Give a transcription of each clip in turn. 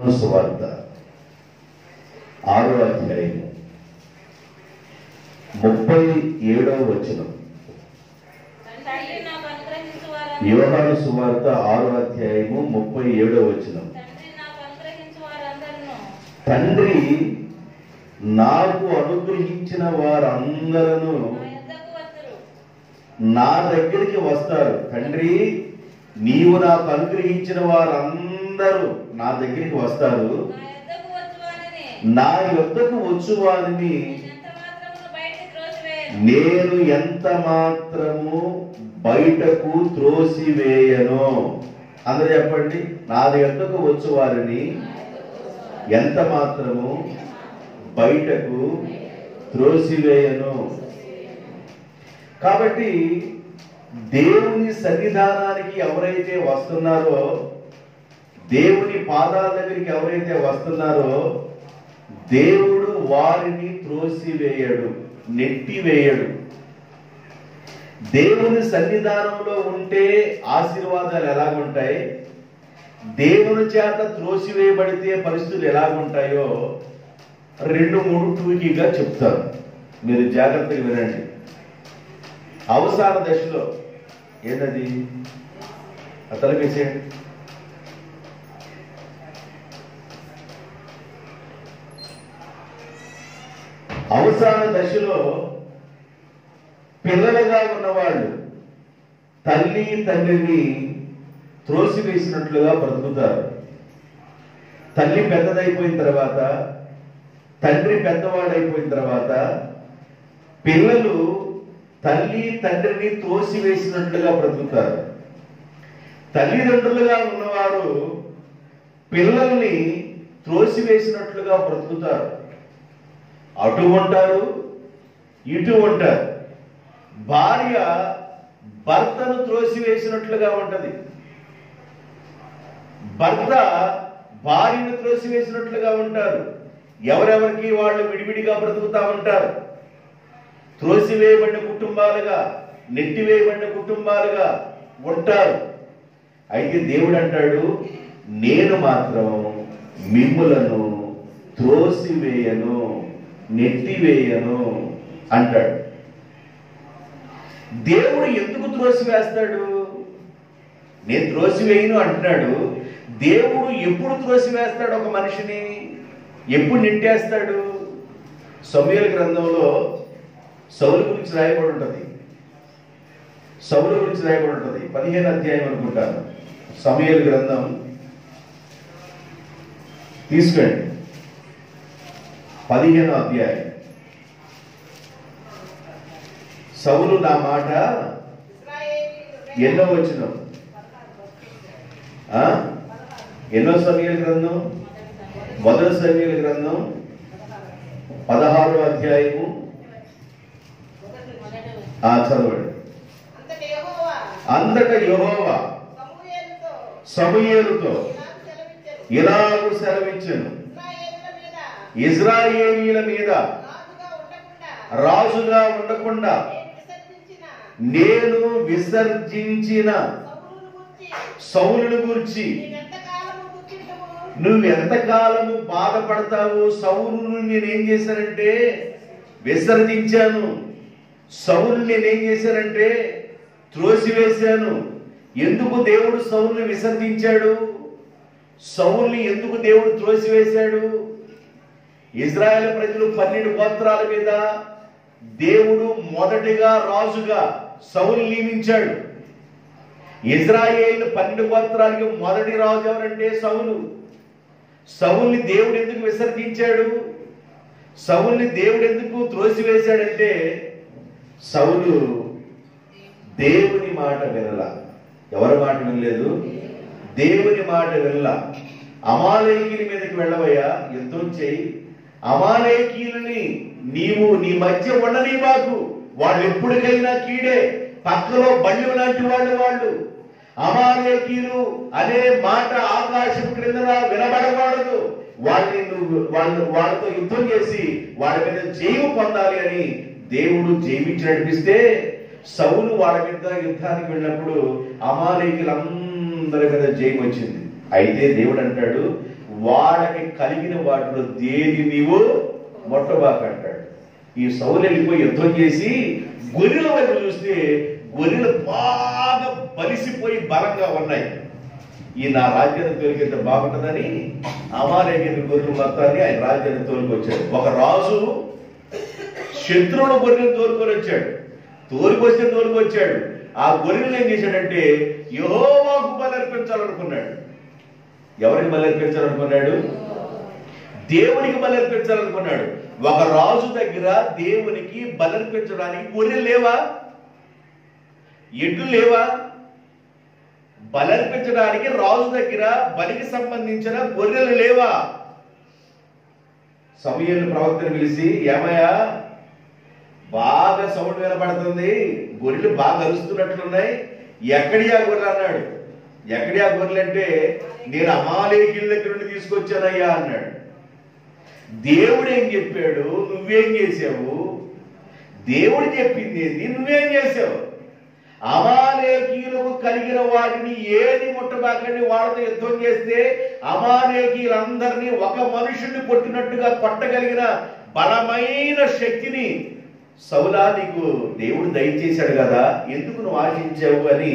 సువార్త 6వ అధ్యాయం 37వ వచనం. యోహాను సువార్త 6వ అధ్యాయము 37వ వచనం. తండ్రి నాకు అనుగ్రహించిన వారందరూ నా దగ్గరికి వస్తారు. తండ్రి, నీవు నాకు అనుగ్రహించిన వారందరూ నా దగ్గరికి వస్తారు. నా యొద్దకు వచ్చు వారిని నేను ఎంత మాత్రము బయటకు త్రోసివేయను. అందరూ చెప్పండి. నా యొద్దకు వచ్చు వారిని ఎంత మాత్రము బయటకు త్రోసివేయను. కాబట్టి దేవుని సన్నిధానానికి ఎవరైతే వస్తున్నారో, దేవుని పాదాల దగ్గరికి ఎవరైతే వస్తున్నారో, దేవుడు వారిని త్రోసివేయడు, నెట్టివేయడు. దేవుని సన్నిధానంలో ఉంటే ఆశీర్వాదాలు ఎలాగుంటాయి, దేవుని చేత త్రోసివేయబడితే పరిస్థితులు ఎలాగుంటాయో 2-3 టూకీగా చెప్తారు. మీరు జాగ్రత్తగా వినండి. అవసాన దశలో ఏంటది? తలపేసేయండి. అవసాన దశలో పిల్లలుగా ఉన్నవాళ్ళు తల్లి తండ్రిని త్రోసివేసినట్లుగా బ్రతుకుతారు. తల్లి పెద్దదైపోయిన తర్వాత, తండ్రి పెద్దవాడైపోయిన తర్వాత పిల్లలు తల్లి తండ్రిని త్రోసివేసినట్లుగా బ్రతుకుతారు. తల్లిదండ్రులుగా ఉన్నవారు పిల్లల్ని త్రోసివేసినట్లుగా బ్రతుకుతారు. అటు ఉంటారు, ఇటు ఉంటారు. భార్య భర్తను త్రోసివేసినట్లుగా ఉంటది, భర్త భార్యను త్రోసివేసినట్లుగా ఉంటారు. ఎవరెవరికి వాళ్ళు విడివిడిగా బ్రతుకుతా ఉంటారు. త్రోసివేయబడిన కుటుంబాలుగా, నెట్టివేయబడిన కుటుంబాలుగా ఉంటారు. అయితే దేవుడు అంటాడు, నేను మాత్రం మిమ్ములను త్రోసివేయను, నెట్టివేయను అంటాడు. దేవుడు ఎందుకు త్రోసివేస్తాడు? నేను త్రోసివేయను అంటున్నాడు. దేవుడు ఎప్పుడు త్రోసివేస్తాడు ఒక మనిషిని? ఎప్పుడు నెట్టేస్తాడు? సమూయేలు గ్రంథంలో సౌలు గురించి రాయబడి ఉంటుంది. సౌలు గురించి రాయబడి ఉంటుంది. 15వ అధ్యాయం అనుకుంటాను. సమూయేలు గ్రంథం తీసుకోండి. 15వ అధ్యాయం. సౌలు నా మాట ఎన్నో వచనం? ఎన్నో సమూయేలు గ్రంథం? మొదటి సమూయేలు గ్రంథం 16వ అధ్యాయము. చదవండి. అంతట యెహోవా సమూయేలుతో ఇలాగు సెలవిచ్చెను, ఇశ్రాయేలీయుల మీద రాజుగా ఉండకుండా నేను విసర్జించిన సౌలును గూర్చి నువ్వు ఎంతకాలము బాధపడతావు? సౌలును నేనేం చేశానంటే విసర్జించాను. సౌలుని నేనేం చేశానంటే త్రోసివేశాను. ఎందుకు దేవుడు సౌలుని విసర్జించాడు? సౌలుని ఎందుకు దేవుడు త్రోసివేశాడు? ఇశ్రాయేలు ప్రజలు 12 గోత్రాల మీద దేవుడు మొదటిగా రాజుగా సౌలు నియమించాడు. ఇశ్రాయేలు 12 గోత్రాలకి మొదటి రాజు ఎవరంటే సౌలు. సౌలుని దేవుడు ఎందుకు విసర్జించాడు? సౌలుని దేవుడు ఎందుకు త్రోసివేశాడంటే సౌలు దేవుని మాట వినల. ఎవరి మాట వినలేదు? దేవుని మాట వినల. అమాలేకీయుల మీదకి వెళ్ళవయ్యా, యుద్ధం చేయి, అమాలేకీయులని నీవు నీ మధ్య ఉండని మాకు, వాళ్ళు ఎప్పటికైనా కీడే, పక్కలో బళ్ళు లాంటి వాళ్ళు. అమాలేకీయులు అనే మాట ఆకాశం క్రింద వినబడకూడదు. వాళ్ళతో యుద్ధం చేసి వాళ్ళ మీద జయము పొందాలి అని దేవుడు జయమించి నడిపిస్తే సౌలు వాళ్ళ మీద యుద్ధానికి వెళ్ళినప్పుడు అమాలేకీయులందరి మీద జయం వచ్చింది. అయితే దేవుడు అంటాడు, వాళ్ళకి కలిగిన వాటిలో దేని నీవు మొట్టబాకంటాడు. ఈ సౌలు వెళ్ళిపోయి యుద్ధం చేసి గొర్రెల వైపు చూస్తే గొర్రెలు బాగా బలిసిపోయి బలంగా ఉన్నాయి. ఈ నా రాజ్యాన్ని తోలికెళ్తే బాగుంటుందని అమాలేకీయుల గొర్రెలు మొత్తాన్ని ఆయన రాజ్యాన్ని తోలుకొచ్చాడు. ఒక రాజు శత్రువుల గొర్రెలు తోలుకొని వచ్చాడు. తోలుకొచ్చాడు. ఆ గొర్రెలు ఏం చేశాడంటే యెహోవాకు బలర్పించాలనుకున్నాడు. ఎవరికి బలర్పించాలనుకున్నాడు? దేవునికి బలర్పించాలనుకున్నాడు. ఒక రాజు దగ్గర దేవునికి బలర్పించడానికి గొర్రెలు లేవా? ఎడ్లు లేవా? బలర్పించడానికి రాజు దగ్గర బలికి సంబంధించిన గొర్రెలు లేవా? సమూయేలు ప్రవక్తను పిలిచి, ఏమయ్యా బాగా సౌండ్ వినపడుతుంది, గొర్రెలు బాగా అరుస్తున్నట్లున్నాయి, ఎక్కడి ఆ గొర్రెలు అన్నాడు. ఎక్కడి ఆ గొర్రెలు అంటే, నేను అమాలేకీయుల దగ్గర నుండి తీసుకొచ్చానయ్యా అన్నాడు. దేవుడు ఏం చెప్పాడు, నువ్వేం చేసావు? దేవుడు చెప్పింది ఏంది, నువ్వేం చేసావు? అమాలేకీయులకు కలిగిన వాటిని ఏది ముట్టబాకండి, వాళ్ళతో యుద్ధం చేస్తే అమాలేకీయులందరినీ ఒక మనుషుడిని కొట్టినట్టుగా కొట్టగలిగిన బలమైన శక్తిని సౌలా నీకు దేవుడు దయచేశాడు కదా, ఎందుకు నువ్వు ఆశించావు అని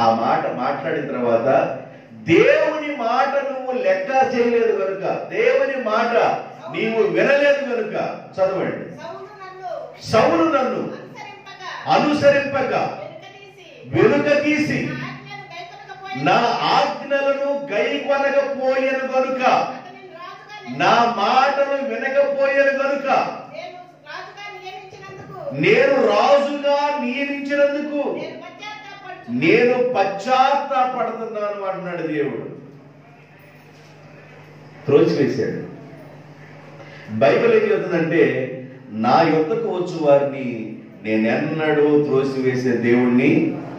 ఆ మాట మాట్లాడిన తర్వాత, దేవుని మాట నువ్వు లెక్క చేయలేదు కనుక, దేవుని మాట నీవు వినలేదు కనుక, చదవండి. సౌలు నన్ను అనుసరింపగా వెనుక తీసి నా ఆజ్ఞలను గైకొనకపోయెను గనుక, నా మాటలు వినకపోయెను గనుక, నేను రాజుగా నియమించినందుకు నేను పశ్చాత్తాపడుతున్నాను అంటున్నాడు దేవుడు. త్రోసివేశాడు. బైబిల్ ఏం చెప్తుందంటే, నా యొద్దకు వచ్చు వారిని నేనెన్నడూ త్రోసివేసే దేవుణ్ణి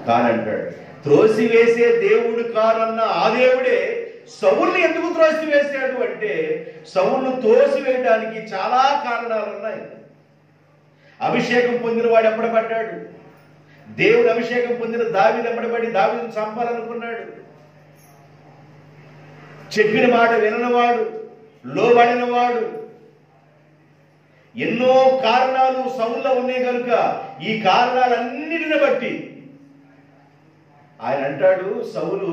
కానంటాడు. త్రోసివేసే దేవుడు కానన్న ఆ దేవుడే సౌలుని ఎందుకు త్రోసివేశాడు అంటే, సౌలును త్రోసివేయడానికి చాలా కారణాలు ఉన్నాయి. అభిషేకం పొందిన వాడు ఎప్పటిపడ్డాడు? దేవుడు అభిషేకం పొందిన దావీదు ఎప్పటిపడి దావీదును చంపాలనుకున్నాడు. చెప్పిన మాట విననివాడు, లోబడినవాడు. ఎన్నో కారణాలు సౌలులో ఉన్నాయి కనుక ఈ కారణాలన్నిటిని బట్టి ఆయన అంటాడు, సౌలు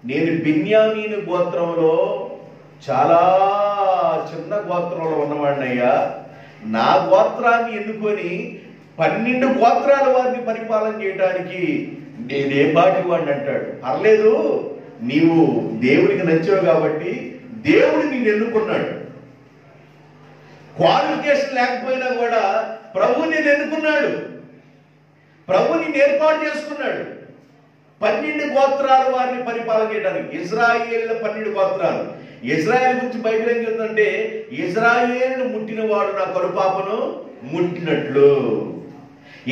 నేను బిన్యామీను గోత్రంలో చాలా చిన్న గోత్రంలో ఉన్నవాడినయ్యా, నా గోత్రాన్ని ఎన్నుకొని 12 గోత్రాల వారిని పరిపాలన చేయడానికి నేనే బాటి వాడిని అంటాడు. పర్లేదు, నీవు దేవుడికి నచ్చావు కాబట్టి దేవుడు నిన్ను ఎన్నుకున్నాడు. క్వాలిఫికేషన్ లేకపోయినా కూడా ప్రభు నేను ఎన్నుకున్నాడు, ప్రభు నిన్ను ఏర్పాటు చేసుకున్నాడు. 12 గోత్రాల వారిని పరిపాలన చేయడానికి. ఇజ్రాయేల్ 12 గోత్రాలు. ఇజ్రాయేల్ గురించి బైబిల్ ఏం చెప్తుందంటే, ఇజ్రాయేలును ముట్టినవాడు నా కరుపాపను ముట్టినట్లు.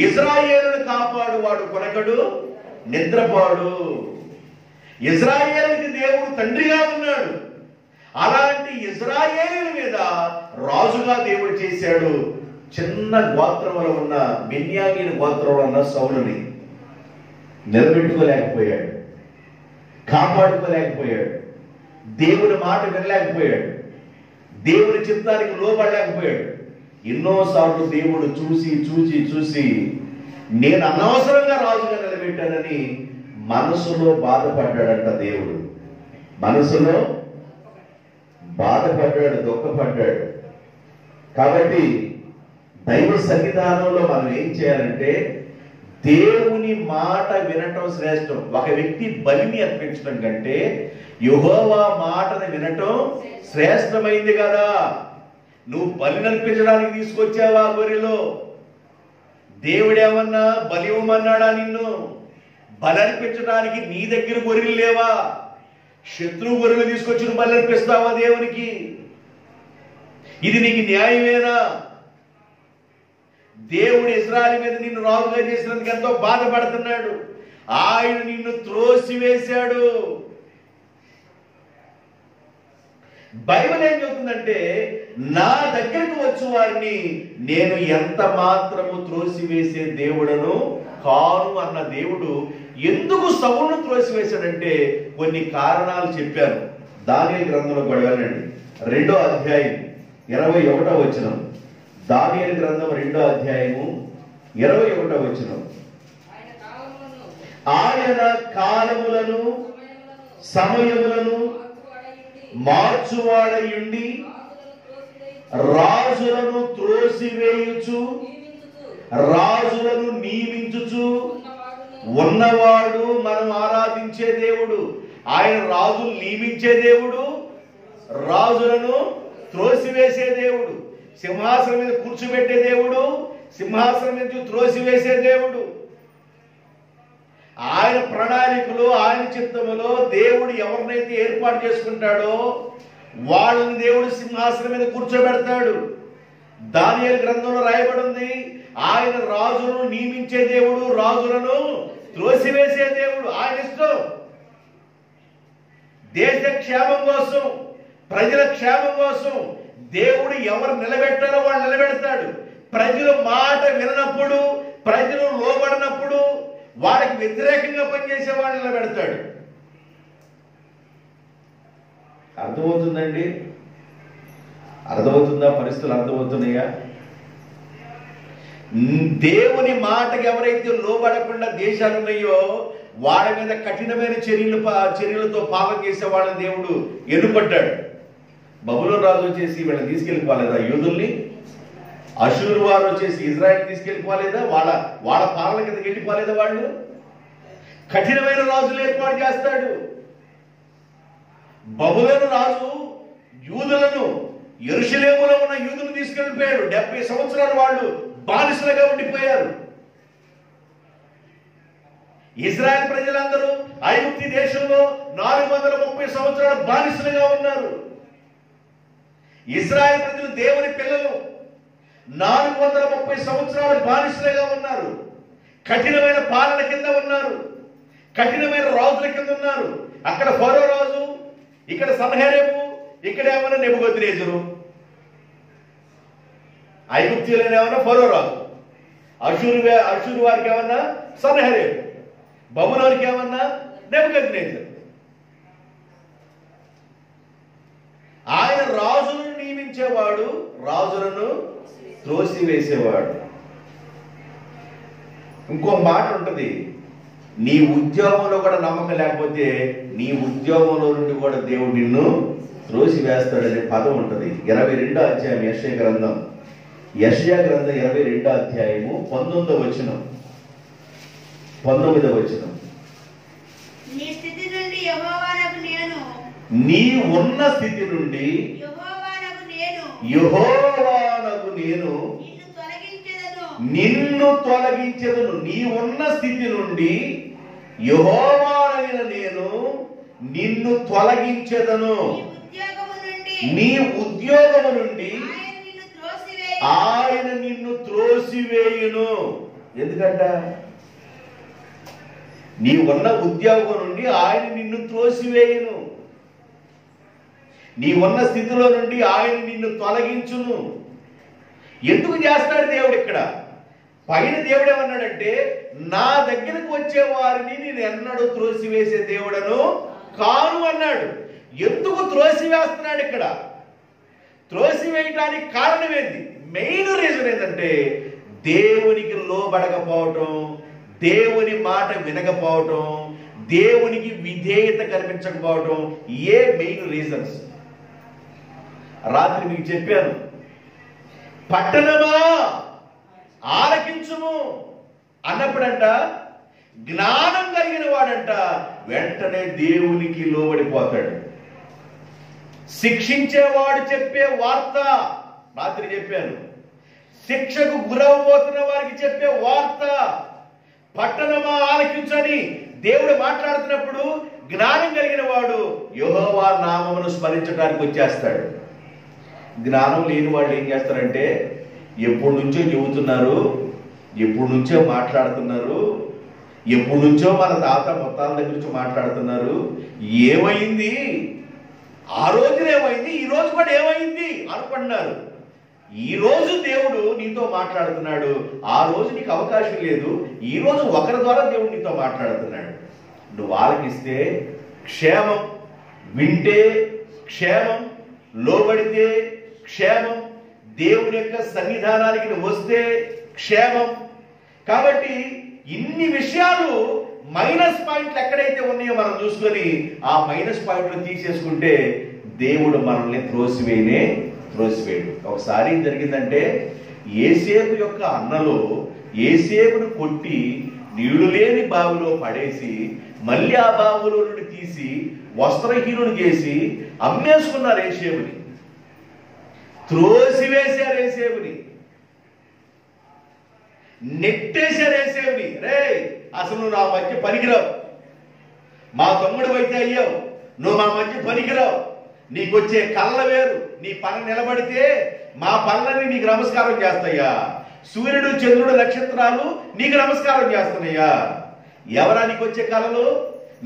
ఇజ్రాయేలును కాపాడు వాడు కొనకడు, నిద్రపాడు. ఇజ్రాయేలుకి దేవుడు తండ్రిగా ఉన్నాడు. అలాంటి ఇజ్రాయేలు మీద రాజుగా దేవుడు చేశాడు. చిన్న గోత్రంలో ఉన్న బెన్యామీను గోత్రంలో ఉన్న సౌలుని నిలబెట్టుకోలేకపోయాడు, కాపాడుకోలేకపోయాడు, దేవుని మాట వినలేకపోయాడు, దేవుని చిత్తానికి లోబడలేకపోయాడు. ఎన్నోసార్లు దేవుడు చూసి చూసి చూసి నేను అనవసరంగా రాజుగా నిలబెట్టానని మనసులో బాధపడ్డాడంట. దేవుడు మనసులో బాధపడ్డాడు, దుఃఖపడ్డాడు. కాబట్టి దైవ సన్నిధానంలో మనం ఏం చేయాలంటే, దేవుని మాట వినటం శ్రేష్టం. ఒక వ్యక్తి బలిని అర్పించడం కంటే యెహోవా మాటను వినటం శ్రేష్టమైంది కదా. నువ్వు బలిని అర్పించడానికి తీసుకొచ్చావా గొర్రెలో? దేవుడేమన్నా బలి ఇవ్వమన్నాడా నిన్ను? బలి అర్పించడానికి నీ దగ్గర గొర్రెలు లేవా? శత్రువు గొర్రెలు తీసుకొచ్చి నువ్వు బలి అర్పిస్తావా దేవునికి? ఇది నీకు న్యాయమేనా? దేవుడు ఇశ్రాయేలు మీద నిన్ను రాజుగా చేసినందుకు ఎంతో బాధపడుతున్నాడు. ఆయన నిన్ను త్రోసివేశాడు. బైబిల్ ఏం చెబుతుందంటే, నా దగ్గరకు వచ్చి వారిని నేను ఎంత మాత్రము త్రోసివేసే దేవుడను కాను అన్న దేవుడు ఎందుకు సౌలును త్రోసివేశాడంటే కొన్ని కారణాలు చెప్పాను. దానియేలు గ్రంథంలో కూడా వెళ్ళండి, 2వ అధ్యాయం 21వ వచనం. దానియేలు గ్రంథం 2వ అధ్యాయము 21వ వచనం. ఆయన కాలములను సమయములను మార్చువాడయుండి రాజులను త్రోసివేయుచు రాజులను నియమించుచు ఉన్నవాడు మనం ఆరాధించే దేవుడు. ఆయన రాజులు నియమించే దేవుడు, రాజులను త్రోసివేసే దేవుడు. సింహాసనం మీద కూర్చోబెట్టే దేవుడు, సింహాసనం మీద త్రోసివేసే దేవుడు. ఆయన ప్రణాళికలో, ఆయన చిత్తములో దేవుడు ఎవరినైతే ఏర్పాటు చేసుకుంటాడో వాళ్ళని దేవుడు సింహాసనం మీద కూర్చోబెడతాడు. దానియేలు గ్రంథంలో రాయబడి ఉంది, ఆయన రాజులను నియమించే దేవుడు, రాజులను త్రోసివేసే దేవుడు. ఆయన ఇష్టం. దేశ క్షేమం కోసం, ప్రజల క్షేమం కోసం దేవుడు ఎవరు నిలబెట్టారో వాళ్ళు నిలబెడతాడు. ప్రజలు మాట విననప్పుడు, ప్రజలు లోబడినప్పుడు వాళ్ళకి వ్యతిరేకంగా పనిచేసే వాళ్ళు నిలబెడతాడు. అర్థమవుతుందండి? అర్థమవుతుందా? పరిస్థితులు అర్థమవుతున్నాయా? దేవుని మాటకి ఎవరైతే లోబడకుండా దేశాలు ఉన్నాయో వాళ్ళ మీద కఠినమైన చర్యలతో పాపం చేసే వాళ్ళని దేవుడు ఎన్నుపడ్డాడు. బబులోను రాజు వచ్చేసి వీళ్ళని తీసుకెళ్ళిపోలేదా యూదుల్ని? అషూరు వారు వచ్చేసి ఇజ్రాయెల్ తీసుకెళ్ళిపోలేదా? వాళ్ళ పాలన కిందకి వెళ్ళిపోలేదా? వాళ్ళు కఠినమైన రాజులు ఏర్పాటు చేస్తాడు. బబులోను రాజు యూదులను, యెరూషలేములో ఉన్న యూదులను తీసుకెళ్ళిపోయాడు. 70 సంవత్సరాలు వాళ్ళు బానిసలుగా ఉండిపోయారు. ఇజ్రాయెల్ ప్రజలందరూ ఐగుప్తు దేశంలో 430 సంవత్సరాలు బానిసలుగా ఉన్నారు. ఇజ్రాయెల్ ప్రజలు దేవుని పిల్లలు 430 సంవత్సరాలు బానిసలుగా ఉన్నారు. కఠినమైన పాలన కింద ఉన్నారు, కఠినమైన రాజుల కింద ఉన్నారు. అక్కడ ఫరో రాజు, ఇక్కడ సన్హెరీబు, ఇక్కడ ఏమన్నా నెబుకద్నెజరు. ఐగుప్తీయులను ఏమన్నా ఫరో రాజు, అషూరు వారికి ఏమన్నా సన్హెరీబు, బబులోనికి ఏమన్నా నెబుకద్నెజరు. ఆయన రాజులను నియమించేవాడు, రాజులను త్రోసివేసేవాడు. ఇంకో మాట ఉంటుంది, నీ ఉద్యోగంలో కూడా నమ్మకం లేకపోతే నీ ఉద్యోగంలో నుండి కూడా దేవుడు నిన్ను త్రోసివేస్తాడనే పదం ఉంటుంది. 22వ అధ్యాయం యెషయా గ్రంథం 22వ అధ్యాయము 19వ వచనం. నీ ఉన్న స్థితి నుండి యెహోవానగు నేను నిన్ను తొలగించెదను. నీ ఉన్న స్థితి నుండి యెహోవానైన నేను నిన్ను తొలగించెదను. నీ ఉద్యోగము నుండి ఆయన నిన్ను త్రోసివేయును. ఎందుకంట? నీ ఉన్న ఉద్యోగం నుండి ఆయన నిన్ను త్రోసివేయును. నీ ఉన్న స్థితిలో నుండి ఆయన నిన్ను తొలగించును. ఎందుకు చేస్తాడు దేవుడు? ఇక్కడ పైన దేవుడు ఏమన్నాడంటే, నా దగ్గరకు వచ్చే వారిని నేను ఎన్నడూ త్రోసివేసే దేవుడను కాను అన్నాడు. ఎందుకు త్రోసివేస్తున్నాడు? ఇక్కడ త్రోసివేయటానికి కారణం ఏంటి? మెయిన్ రీజన్ ఏంటంటే దేవునికి లోబడకపోవటం, దేవుని మాట వినకపోవటం, దేవునికి విధేయత కనిపించకపోవటం. ఏ మెయిన్ రీజన్స్? రాత్రి మీకు చెప్పాను, పట్టణమా ఆలకించుము అన్నప్పుడంట జ్ఞానం కలిగిన వాడంట వెంటనే దేవునికి లోబడిపోతాడు. శిక్షించేవాడు చెప్పే వార్త, రాత్రి చెప్పాను, శిక్షకు గురవబోతున్న వారికి చెప్పే వార్త, పట్టణమా ఆలకించని దేవుడు మాట్లాడుతున్నప్పుడు జ్ఞానం కలిగిన వాడు యెహోవా నామమును స్మరించడానికి వచ్చేస్తాడు. జ్ఞానం లేని వాళ్ళు ఏం చేస్తారంటే, ఎప్పటి నుంచో చెబుతున్నారు, ఎప్పటి నుంచో మాట్లాడుతున్నారు, ఎప్పటి నుంచో మన తాత మొత్తాల దగ్గర నుంచి మాట్లాడుతున్నారు, ఏమైంది, ఆ రోజున ఏమైంది, ఈ రోజు కూడా ఏమైంది అనుకుంటున్నారు. ఈ రోజు దేవుడు నీతో మాట్లాడుతున్నాడు, ఆ రోజు నీకు అవకాశం లేదు. ఈ రోజు ఒకరి ద్వారా దేవుడు నీతో మాట్లాడుతున్నాడు. నువ్వు ఆలకిస్తే క్షేమం, వింటే క్షేమం, లోబడితే క్షేమం, దేవుని యొక్క సన్నిధానానికి వస్తే క్షేమం. కాబట్టి ఇన్ని విషయాలు మైనస్ పాయింట్లు ఎక్కడైతే ఉన్నాయో మనం చూసుకొని ఆ మైనస్ పాయింట్లు తీసేసుకుంటే దేవుడు మనల్ని త్రోసివేయడు. ఒకసారి ఏం జరిగిందంటే యోసేపు యొక్క అన్నలో యోసేపును కొట్టి నీళ్లు లేని బావిలో పడేసి మళ్ళీ ఆ బావిలో నుండి తీసి వస్త్రహీనుడు చేసి అమ్మేసుకున్నారు యోసేపుని, త్రోసివేశారు యోసేపుని, నెట్టేశారు యోసేపుని. రే అసలు నువ్వు నా మధ్య పనికిరావు, మా తమ్ముడు అయితే అయ్యావు, నువ్వు మా మధ్య పనికిరావు, నీకు వచ్చే కళ్ళ వేరు, నీ పని నిలబడితే మా పనులన్నీ నీకు నమస్కారం చేస్తాయా, సూర్యుడు చంద్రుడు నక్షత్రాలు నీకు నమస్కారం చేస్తున్నాయా, ఎవరా నీకు వచ్చే కళలు,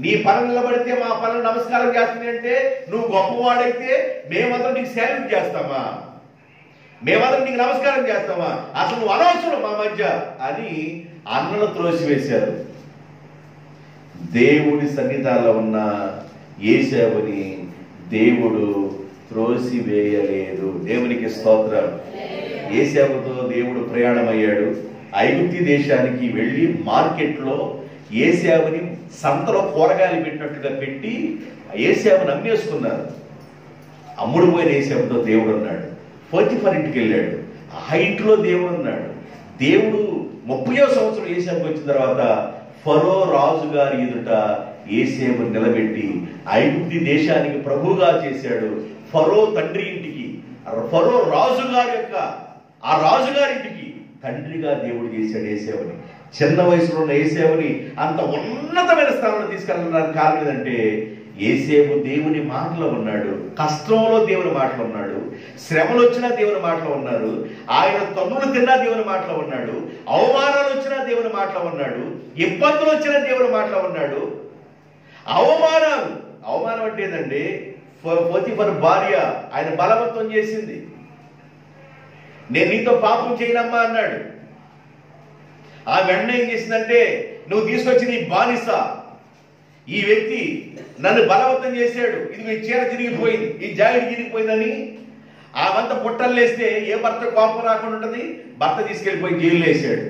నీ పని నిలబడితే మా పనులు నమస్కారం చేస్తున్నాయి అంటే నువ్వు గొప్పవాడైతే మేమందరం నీకు శాల్యూట్ చేస్తామా, మేమందరం నీకు నమస్కారం చేస్తామా, అసలు నువ్వు అనవసరం మా మధ్య అని అన్నలు త్రోసివేశారు. దేవుడి సన్నిధానంలో ఉన్న యోసేపుని దేవుడు త్రోసివేయలేదు. దేవునికి స్తోత్రం. యోసేపుతో దేవుడు ప్రయాణమయ్యాడు. ఐగుప్తు దేశానికి వెళ్ళి మార్కెట్లో యోసేపుని సంతలో కూరగాయలు పెట్టినట్టుగా పెట్టి యోసేపుని అమ్మేసుకున్నారు. అమ్ముడు పోయిన యోసేపుతో దేవుడు ఉన్నాడు. పోతిఫర్ ఇంటికి వెళ్ళాడు. ఆ ఇంట్లో దేవుడు ఉన్నాడు. దేవుడు 30వ సంవత్సరం యోసేపు వచ్చిన తర్వాత ఫరో రాజు గారి ఎదుట యోసేపుని నిలబెట్టి ఐగుప్తు దేశానికి ప్రభువుగా చేశాడు. ఫరో తండ్రి ఇంటికి, ఫరో రాజుగారి యొక్క ఆ రాజుగారింటికి తండ్రిగా దేవుడు చేశాడు యోసేపుని. చిన్న వయసులో ఉన్న యోసేపుని అంత ఉన్నతమైన స్థానంలో తీసుకెళ్ళడానికి కారణం ఏంటంటే యోసేపు దేవుని మాటలో ఉన్నాడు, కష్టంలో దేవుని మాటలో ఉన్నాడు, శ్రమలు వచ్చినా దేవుని మాటలో ఉన్నారు, ఆయన తన్నులు తిన్నా దేవుని మాటలో ఉన్నాడు, అవమానాలు వచ్చినా దేవుని మాటలో ఉన్నాడు, ఇబ్బందులు వచ్చినా దేవుని మాటలో ఉన్నాడు. అవమానం అంటే ఏంటంటే పోతిఫర్ భార్య ఆయన బలవంతం చేసింది. నేను నీతో పాపం చేయనమ్మా అన్నాడు. ఆ వెంటనే ఏం చేసిందంటే నువ్వు తీసుకొచ్చి నీ బానిస ఈ వ్యక్తి నన్ను బలవంతం చేశాడు, ఇది మీ చీర చిరిగిపోయింది, ఈ జాకెట్ చిరిగిపోయిందని ఆమంతా పుట్టలేస్తే ఏ భర్త కోపం రాకుండా ఉంటుంది, భర్త తీసుకెళ్లిపోయి జైల్లో వేసాడు.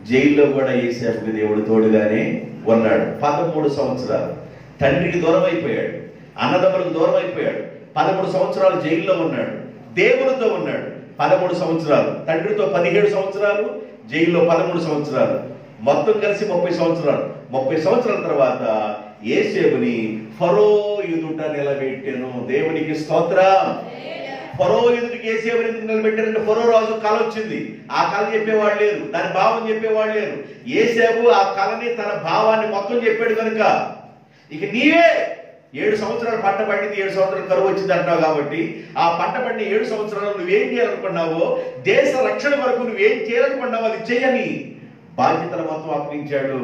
జైల్లో కూడా యోసేపుకి దేవుడు తోడుగానే ఉన్నాడు. 13 సంవత్సరాలు తండ్రికి దూరం అయిపోయాడు, అన్నదమ్ములకు దూరం అయిపోయాడు. 13 సంవత్సరాలు జైల్లో ఉన్నాడు, దేవునితో ఉన్నాడు. 13 సంవత్సరాలు తండ్రితో 17 సంవత్సరాలు, జైల్లో 13 సంవత్సరాలు, మొత్తం కలిసి 30 సంవత్సరాలు. 30 సంవత్సరాల తర్వాత యోసేపుని ఫరో ఎదుట నిలబెట్టెను. దేవునికి స్తోత్రం. ఫరో ఎదుటికి యోసేపుని ఎందుకు నిలబెట్టారంటే ఫరో రాజు కళ వచ్చింది. ఆ కళ చెప్పేవాడు లేరు, దాని భావం చెప్పేవాడు లేరు. యోసేపు ఆ కళని తన భావాన్ని మొత్తం చెప్పాడు కనుక ఇక నీవే 7 సంవత్సరాలు పంట పండింది, 7 సంవత్సరాలు కరువు వచ్చింది అంటావు కాబట్టి ఆ పంట పండిన 7 సంవత్సరాలు నువ్వేం చేయాలనుకున్నావో, దేశ రక్షణ వరకు నువ్వేం చేయాలనుకున్నావో అది చేయని బాధ్యతలు మొత్తం అప్పగించాడు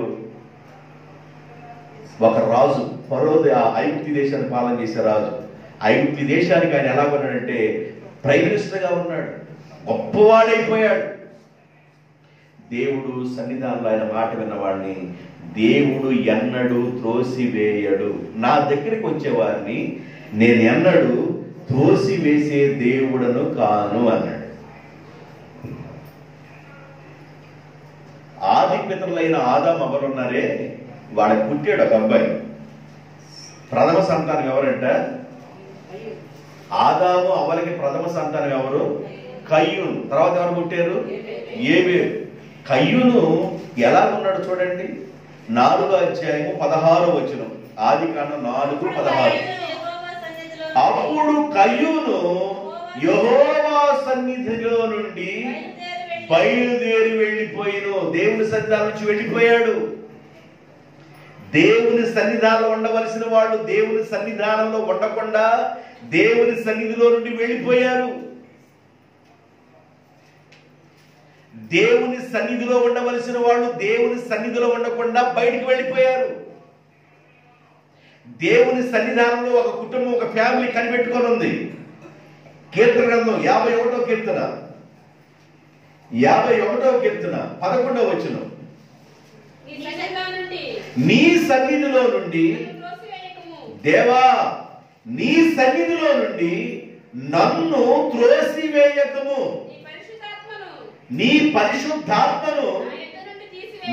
ఒక రాజు. ఫరో ఐగుప్తు దేశాన్ని పాలన చేసే రాజు. ఐగుప్తు దేశానికి ఆయన ఎలా ఉన్నాడంటే ప్రైమ్ మినిస్టర్గా ఉన్నాడు, గొప్పవాడైపోయాడు. దేవుడు సన్నిధానంలో ఆయన మాట విన్నవాడిని దేవుడు ఎన్నడూ త్రోసివేయడు. నా దగ్గరికి వచ్చేవారిని నేను ఎన్నడూ త్రోసివేసే దేవుడను కాను అన్నాడు. ఆది పితరులైన ఆదాము ఎవరున్నారే, వాడికి పుట్టాడు ఒక అబ్బాయి. ప్రథమ సంతానం ఎవరంట? ఆదాము అవ్వలకి ప్రథమ సంతానం ఎవరు? కయ్యూను. తర్వాత ఎవరు పుట్టారు? ఏబేలు. కయ్యూను ఎలా ఉన్నాడు చూడండి, 4వ అధ్యాయము 16వ వచనం, ఆదికాండం 4:16. అప్పుడు కయ్యూను యెహోవా సన్నిధిలో నుండి బయలుదేరి వెళ్ళిపోయిను. దేవుని సన్నిధానం నుంచి వెళ్ళిపోయాడు. దేవుని సన్నిధానంలో ఉండవలసిన వాళ్ళు దేవుని సన్నిధానంలో ఉండకుండా దేవుని సన్నిధిలో నుండి వెళ్ళిపోయారు. దేవుని సన్నిధిలో ఉండవలసిన వాళ్ళు దేవుని సన్నిధిలో ఉండకుండా బయటికి వెళ్ళిపోయారు. దేవుని సన్నిధానంలో ఒక కుటుంబం, ఒక ఫ్యామిలీ కనిపెట్టుకొని ఉంది. కీర్తన గ్రంథం 51వ కీర్తన 11వ వచనం, నీ సన్నిధిలో నుండి దేవా నీ సన్నిధిలో నుండి నన్ను త్రోసివేయకము, నీ పరిశుద్ధాత్మను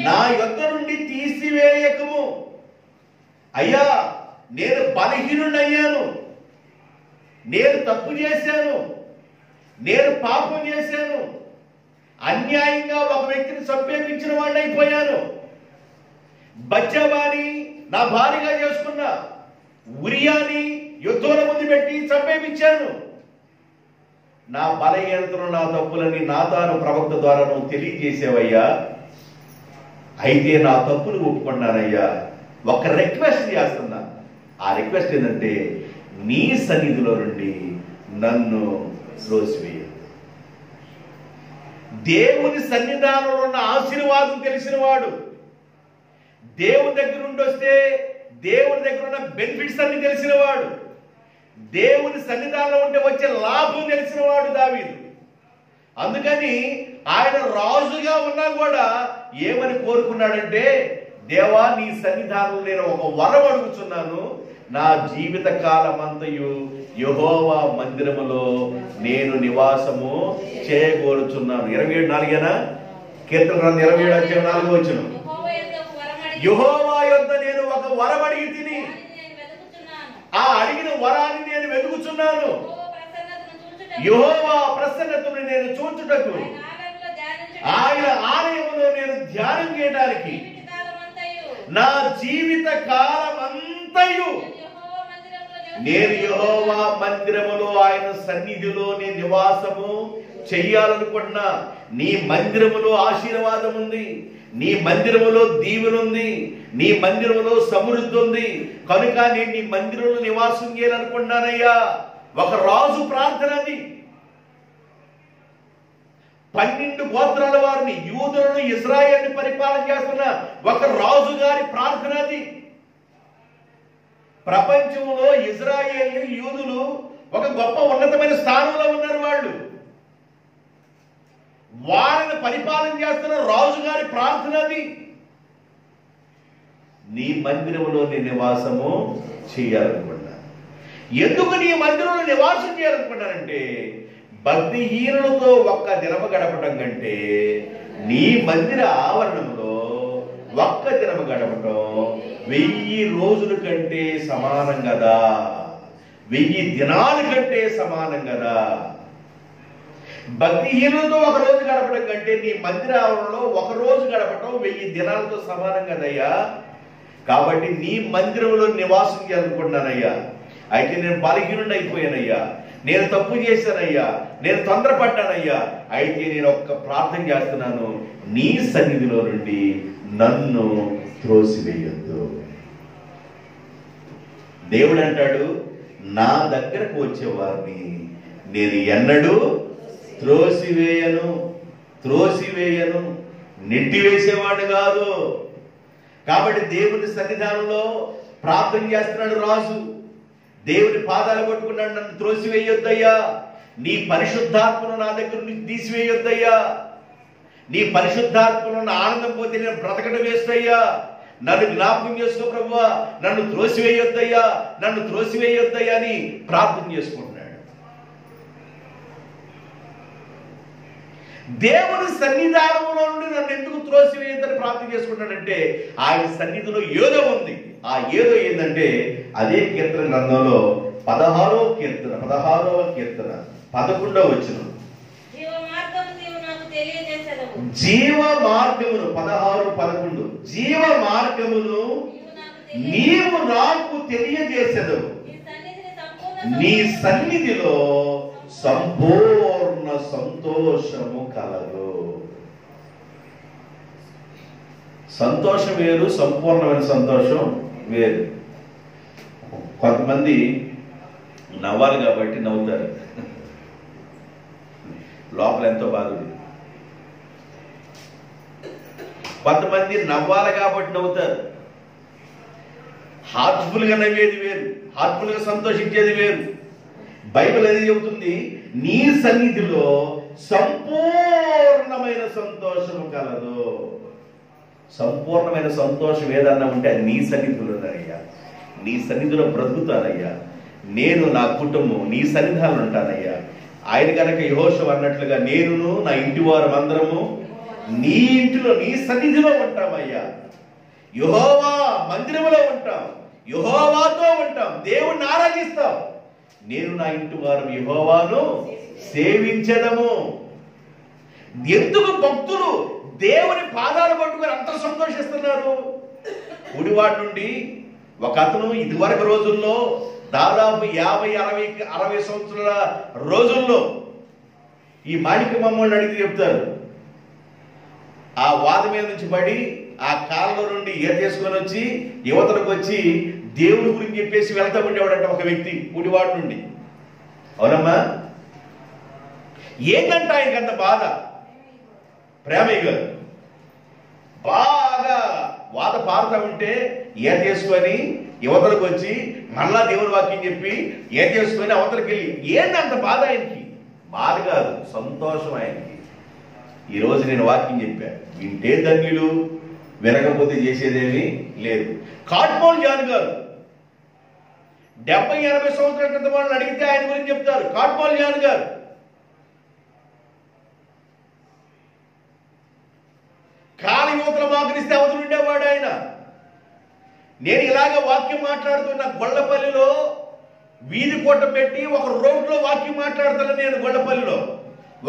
నా యొద్ద నుండి తీసివేయకము. అయ్యా, నేను బలహీనుడయ్యాను, నేను తప్పు చేశాను, నేను పాపం చేశాను, అన్యాయంగా ఒక వ్యక్తిని సంపేపించిన వాడిని అయిపోయాను. బచ్చబాని నా భార్యగా చేసుకున్నా, ఉరియాని యుద్ధంలో ముందు పెట్టి చంపేపించాను. నా బలహీనతను, నా తప్పులని నాతాను ప్రవక్త ద్వారా నువ్వు తెలియజేసావయ్యా. అయితే నా తప్పులు ఒప్పుకున్నానయ్యా. ఒక రిక్వెస్ట్ చేస్తున్నా. ఆ రిక్వెస్ట్ ఏంటంటే, నీ సన్నిధిలో నుండి నన్ను త్రోసివేయు. దేవుని సన్నిధానంలో ఉన్న ఆశీర్వాదం తెలిసిన వాడు, దేవుని దగ్గర నుండి వస్తే దేవుని దగ్గర ఉన్న బెనిఫిట్స్ అన్ని తెలిసిన వాడు, దేవుని సన్నిధానంలో ఉంటే వచ్చే లాభం తెలిసిన వాడు దావీదు. అందుకని ఆయన రాజుగా ఉన్నా కూడా ఏమని కోరుకున్నాడంటే, దేవా, నీ సన్నిధానంలో నేను ఒక వరం అడుగుతున్నాను, నా జీవిత కాలమంతయు యెహోవా మందిరములో నేను నివాసము చేయగోరుచున్నాను. 27:4 కీర్తన గ్రంథం 27:4. యెహోవా యొద్ద నేను ఒక వరం అడిగి తిని, ఆ అడిగిన వరాన్ని నేను వెతుకుచున్నాను. యెహోవా ప్రసన్నతను నేను చూచుటకు, ఆయన ఆలయములో నేను ధ్యానం చేయడానికి నా జీవిత కాలమంతయు నేను యెహోవా మందిరములో, ఆయన సన్నిధిలో నేను నివాసము చెయ్యాలనుకుంటున్నా. నీ మందిరములో ఆశీర్వాదం ఉంది, నీ మందిరములో దీవెన ఉంది, నీ మందిరములో సమృద్ధి ఉంది. కనుక నేను నీ మందిరంలో నివాసం చేయాలనుకుంటున్నానయ్యా. ఒక రాజు ప్రార్థన అది. 12 గోత్రాల వారిని, యూదులను, ఇశ్రాయేలుని పరిపాలన చేస్తున్న ఒక రాజు గారి ప్రార్థన అది. ప్రపంచంలో ఇశ్రాయేలు, యూదులు ఒక గొప్ప ఉన్నతమైన స్థానంలో ఉన్నారు. వాళ్ళని పరిపాలన చేస్తున్న రాజు గారి ప్రార్థన అది. నీ మందిరంలో నీ నివాసము చేయాలనుకున్నాను. ఎందుకు నీ మందిరంలో నివాసం చేయాలనుకున్నానంటే, భక్తిహీనులతో ఒక్క దినము గడపడం కంటే నీ మందిర ఆవరణంలో ఒక్క దినము గడపటం 1000 రోజుల కంటే సమానం కదా, 1000 దినాల కంటే సమానం కదా. భక్తిహీనులతో ఒక రోజు గడపడం కంటే నీ మందిర ఆవరణలో ఒక రోజు గడపటం 1000 దినాలతో సమానం కదయ్యా. కాబట్టి నీ మందిరంలో నివాసం చేయాలనుకుంటున్నానయ్యా. అయితే నేను బలహీనుడు అయిపోయానయ్యా, నేను తప్పు చేశానయ్యా, నేను తొందరపడ్డానయ్యా. అయితే నేను ఒక్క ప్రార్థన చేస్తున్నాను, నీ సన్నిధిలో నుండి నన్ను త్రోసివేయొద్దు. దేవుడు అంటాడు, నా దగ్గరకు వచ్చేవారిని నేను ఎన్నడూ త్రోసివేయను, నెట్టివేసేవాడు కాదు. కాబట్టి దేవుని సన్నిధానంలో ప్రార్థన చేస్తున్నాడు రాజు. దేవుని పాదాలు పట్టుకున్నాడు, నన్ను త్రోసివేయొద్దయ్యా, నీ పరిశుద్ధాత్మను నా దగ్గర నుంచి తీసివేయొద్దయ్యా, నీ పరిశుద్ధాత్మను ఆనందం పోతే నేను బ్రతకడం వేస్తయ్యా, నన్ను జ్ఞాపకం చేసుకో ప్రభువా, నన్ను త్రోసివేయొద్దయ్యా, నన్ను త్రోసివేయొద్దయ్యా అని ప్రార్థన చేసుకుంటున్నాడు. దేవుని సన్నిధానంలో నుండి నన్ను ఎందుకు త్రోసివేయొద్దని ప్రార్థన చేసుకుంటాడంటే, ఆయన సన్నిధిలో ఏదో ఉంది. ఆ ఏదో ఏంటంటే, అదే కీర్తన గ్రంథంలో 16వ కీర్తన 11వ వచనం, జీవ మార్గమును 16:11 జీవ మార్గమును నీవు నాకు తెలియజేసెదవు, నీ సన్నిధిలో సంపూర్ణ సంతోషము కలదు. సంతోషం వేరు, సంపూర్ణమైన సంతోషం వేరు. కొంతమంది నవ్వాలి కాబట్టి నవ్వుతారు, లోపల ఎంతో బాధ ఉంది. కొంతమంది నవ్వాలి కాబట్టి నవ్వుతారు. హార్ట్ఫుల్ గా నవ్వేది వేరు, హార్ట్ఫుల్ గా సంతోషించేది వేరు. బైబిల్ అనేది చెబుతుంది, నీ సన్నిధిలో సంపూర్ణమైన సంతోషము కలదు. సంపూర్ణమైన సంతోషం ఏదన్నా ఉంటే అది నీ సన్నిధిలో ఉందయ్యా. నీ సన్నిధిలో బ్రతుకుతానయ్యా, నేను నా కుటుంబం నీ సన్నిధానంలో ఉంటానయ్యా. ఆయన కనుక యెహోషువ అన్నట్లుగా నేనును నా ఇంటి వారు అందరము నీ ఇంటిలో నీ సన్నిధిలో ఉంటామయ్యా. యెహోవా మందిరములో ఉంటాం, యెహోవాతో ఉంటాం, దేవుణ్ణి ఆరాధిస్తాం. నేను నా ఇంటి వారు యెహోవాను సేవించదము. ఎందుకు భక్తులు దేవుని పాదాలు పట్టుకొని అంత సంతోషిస్తున్నారు? కుడివాడి నుండి ఒక అతను ఇదివరకు రోజుల్లో దాదాపు 50-60 సంవత్సరాల రోజుల్లో ఈ మాణిక మమ్మల్ని అడిగి చెప్తారు, ఆ వాద మీద నుంచి పడి ఆ కాలంలో నుండి తీసుకొని వచ్చి యువతలకు వచ్చి దేవుని గురించి చెప్పేసి వెళ్తా ఉండేవాడంట ఒక వ్యక్తి కుడివాడి నుండి. అవునమ్మా? ఏంటంట ఆయనకంత బాధ? ప్రేమయ్య గారు బాగా వాద పారుతా ఉంటే తీసుకొని యువతలకు వచ్చి మళ్ళా దేవుని వాక్యం చెప్పి తీసుకొని అవతలకి వెళ్ళి ఏంటంత బాధ ఆయనకి? బాధ కాదు, సంతోషం ఆయనకి. ఈరోజు నేను వాక్యం చెప్పాను, వింటే ధన్యులు, వినకపోతే చేసేదేమీ లేదు. కాట్మోల్ జాన్ గారు 70-80 సంవత్సరాల క్రితం వాళ్ళని అడిగితే ఆయన గురించి చెప్తారు. కాట్మోల్ జాన్ గారు కాలి యువతలు మాకరిస్తే అవతలు ఉండేవాడు ఆయన. నేను ఇలాగ వాక్యం మాట్లాడుతున్న గొల్లపల్లిలో వీధి కోట పెట్టి ఒక రోడ్లో వాక్యం మాట్లాడుతాను నేను. గొల్లపల్లిలో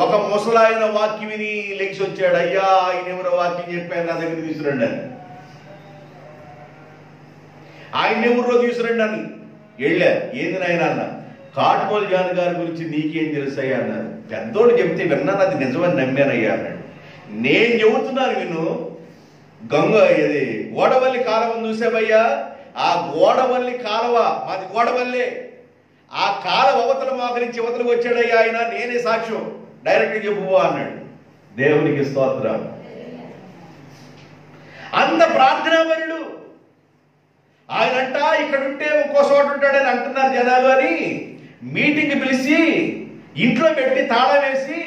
ఒక ముసలాయన వాక్యం విని లెగిసి వచ్చాడు, అయ్యా ఆయన ఎవరో వాక్యం చెప్పాను నా దగ్గర తీసుకురండి అని. ఆయన ఎవరో తీసుకురండి అని వెళ్ళా. ఏంది నాయన అన్న? కాట్మోల్ జాన్ గారి గురించి నీకేం తెలుసయ్యా అన్నారు. పెద్దోడు చెప్తే విన్నాను, అది నిజమని నమ్మానయ్యా అన్నాడు. నేను చెబుతున్నాను విను. ఇది గోడవల్లి కాలువ చూసావయ్యా, ఆ గోడవల్లి కాలువ మాది గోడవల్లి. ఆ కాలువ అవతల మాకరించి అవతలకు వచ్చాడయ్యా ఆయన, నేనే సాక్ష్యం, డైరెక్ట్ చెప్పుకో అన్నాడు. దేవునికి స్తోత్రం. అంత ప్రార్థనాపరుడు ఆయనంట. ఇక్కడ ఉంటే ఇంకో చోట ఉంటాడని అంటున్నారు జనాలు అని మీటింగ్ పిలిచి ఇంట్లో పెట్టి తాళం వేసి,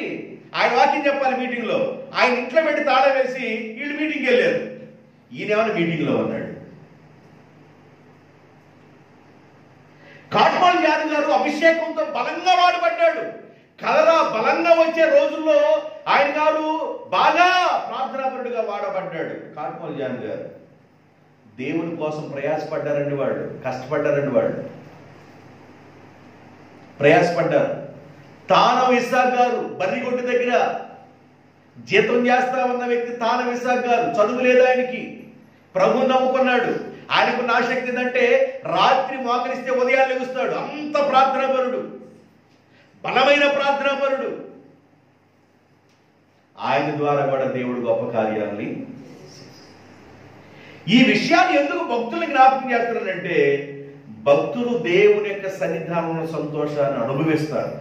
ఆయన వాక్యం చెప్పాలి మీటింగ్ లో, ఆయన ఇంట్లో పెట్టి తాళం వేసి వీళ్ళు మీటింగ్కి వెళ్ళారు. ఈయనేమన్నా మీటింగ్ లో ఉన్నాడు. కాట్మోల్ జాన్ గారు అభిషేకంతో బలంగా వాడబడ్డాడు. కలరా బలంగా వచ్చే రోజుల్లో ఆయన గారు బాగా ప్రార్థనాపరుడుగా వాడబడ్డాడు. కాట్మోల్ జాన్ గారు దేవుని కోసం ప్రయాసపడ్డారండి, వాళ్ళు కష్టపడ్డారండి, వాళ్ళు ప్రయాసపడ్డారు. తానం ఇస్సాక్ గారు బర్రిగొడ్డు దగ్గర జీతం చేస్తా ఉన్న వ్యక్తి తానం ఇస్సాక్ గారు. చదువు లేదు ఆయనకి, ప్రభు నమ్ముకున్నాడు. ఆయనకున్న ఆసక్తి ఏంటంటే రాత్రి మోకరిస్తే ఉదయాన్ని లెగుస్తాడు. అంత ప్రార్థనాపరుడు, బలమైన ప్రార్థనాపరుడు. ఆయన ద్వారా కూడా దేవుడు గొప్ప కార్యాలని. ఈ విషయాన్ని ఎందుకు భక్తులు జ్ఞాపకం చేస్తున్నారంటే, భక్తులు దేవుని యొక్క సన్నిధానంలో సంతోషాన్ని అనుభవిస్తారు.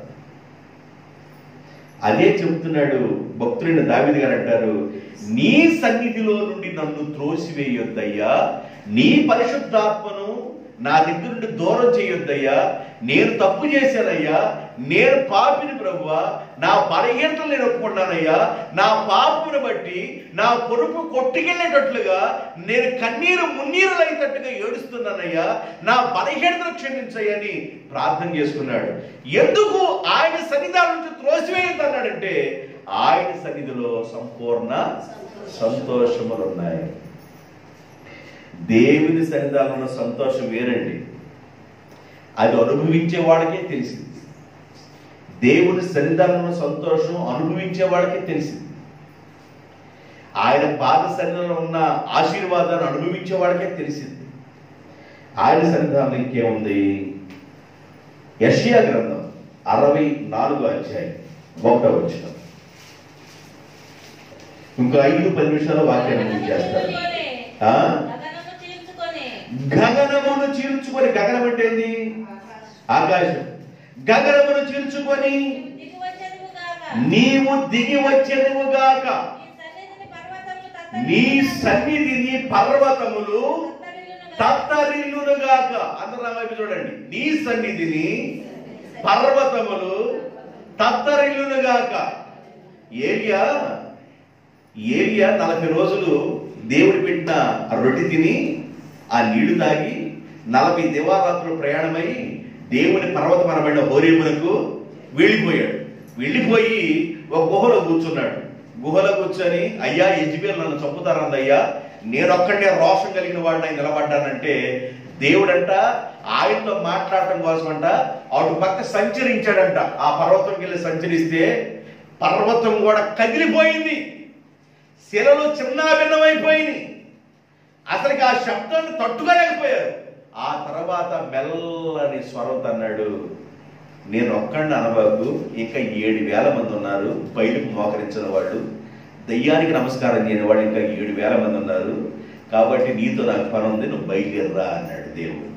అదే చెబుతున్నాడు భక్తుడైన దావీదు గారు. అంటారు, నీ సన్నిధిలో నుండి నన్ను త్రోసివేయొద్దయ్యా, నీ పరిశుద్ధాత్మను నా దగ్గర నుండి దూరం చేయొద్దయ్యా. నేను తప్పు చేశానయ్యా, నేను పాపిని ప్రభువా, నా బలహీనతలు నేను ఒప్పుకున్నానయ్యా. నా పాపమును బట్టి నా పొరుపు కొట్టుకెళ్ళేటట్లుగా నేను కన్నీరు మున్నీరులైనట్టుగా ఏడుస్తున్నానయ్యా, నా బలహీనతను క్షమించయ్యని ప్రార్థన చేసుకున్నాడు. ఎందుకు ఆయన సన్నిధానం నుంచి త్రోసివేయొద్దన్నాడంటే, ఆయన సన్నిధిలో సంపూర్ణ సంతోషములు ఉన్నాయి. దేవుని సన్నిధానంలో సంతోషం వేరండి, అది అనుభవించే వాళ్ళకే తెలిసింది. దేవుని సన్నిధానంలో సంతోషం అనుభవించే వాళ్ళకే తెలిసింది. ఆయన పాద సన్నిధానంలో ఉన్న ఆశీర్వాదాన్ని అనుభవించే వాళ్ళకే తెలిసింది. ఆయన సన్నిధానం ఇంకేముంది? యెషయా గ్రంథం 64వ అధ్యాయం 1వ వచనం. ఇంకో 5-10 నిమిషాల వాక్యాన్ని చేస్తారు. గగనమును చీల్చుకొని, గగనం అంటే ఏంది? ఆకాశం. గగనమును చీల్చుకొని నీవు దిగి వచ్చెదవుగాక, నీ సన్నిధిని పర్వతములు తత్తరిల్లునుగాక. అందరూ వైపు చూడండి. నీ సన్నిధిని పర్వతములు తత్తరిల్లునుగాక. ఏలియా 40 రోజులు దేవుడు పెట్టిన రొట్టె తిని ఆ నీళ్లు తాగి 40 దివారాత్రులు ప్రయాణమై దేవుని పర్వతం అనబడిన హోరేబునకు వెళ్ళిపోయి ఒక గుహలో కూర్చున్నాడు. గుహలో కూర్చొని, అయ్యా యెజబెల్ నన్ను చంపుతారందయ్యా, నేనొక్కడే రోషం కలిగిన వాడిని ఆయన నిలబడ్డానంటే దేవుడంట ఆయనతో మాట్లాడటం కోసమంట అటు పక్క సంచరించాడంట. ఆ పర్వతంకి వెళ్ళి సంచరిస్తే పర్వతం కూడా కదిలిపోయింది, శిలలు చిన్న భిన్నమైపోయినాయి. అసలుకి ఆ శబ్దాన్ని తట్టుకోలేకపోయారు. ఆ తర్వాత మెల్లని స్వరం అన్నాడు, నేను ఒక్కడిని అనబాకు, ఇంకా 7,000 మంది ఉన్నారు బయలుకు మోకరించిన వాళ్ళు, దయ్యానికి నమస్కారం చేయని వాళ్ళు ఇంకా 7,000 మంది ఉన్నారు, కాబట్టి నీతో నాకు పని ఉంది, నువ్వు బయలుదేరరా అన్నాడు దేవుడు.